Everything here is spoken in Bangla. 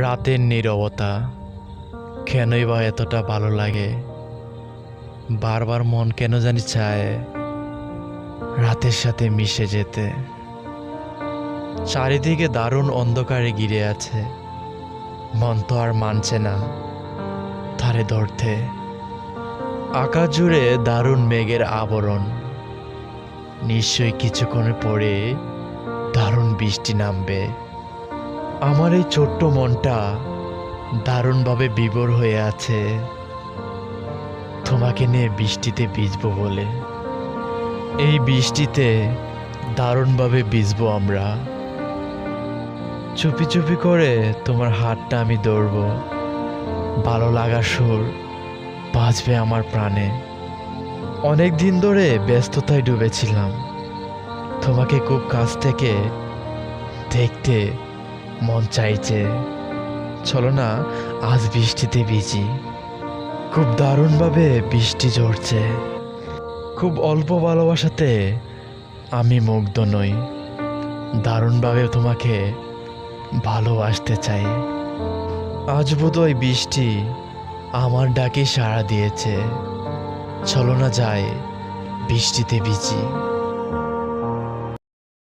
রাতের নীরবতা কেনই বা এতটা ভালো লাগে। বারবার মন কেন জানি চায় রাতের সাথে মিশে যেতে। চারিদিকে দারুণ অন্ধকারে ঘিরে আছে, মন তো আর মানছে না ধারে ধরতে। আকাশ জুড়ে দারুণ মেঘের আবরণ, নিশ্চয়ই কিছুক্ষণে পরে দারুণ বৃষ্টি নামবে। আমার এই ছোট্ট মনটা দারুণভাবে বিভোর হয়ে আছে তোমাকে নিয়ে বৃষ্টিতে ভিজবো বলে। এই বৃষ্টিতে দারুণভাবে ভিজবো আমরা। চুপি চুপি করে তোমার হাতটা আমি ধরবো, ভালো লাগার সুর বাজবে আমার প্রাণে। অনেক দিন ধরে ব্যস্ততায় ডুবেছিলাম, তোমাকে খুব কাছ থেকে দেখতে মন চাইছে। চলো না আজ বৃষ্টিতে ভিজি। খুব দারুণভাবে বৃষ্টি ঝরছে, খুব অল্প ভালোবাসাতে আমি মুগ্ধ নই। দারুণভাবে তোমাকে ভালোবাসতে চাই। আজ বোধহয় বৃষ্টি আমার ডাকে সাড়া দিয়েছে। চলো না যাই বৃষ্টিতে ভিজি।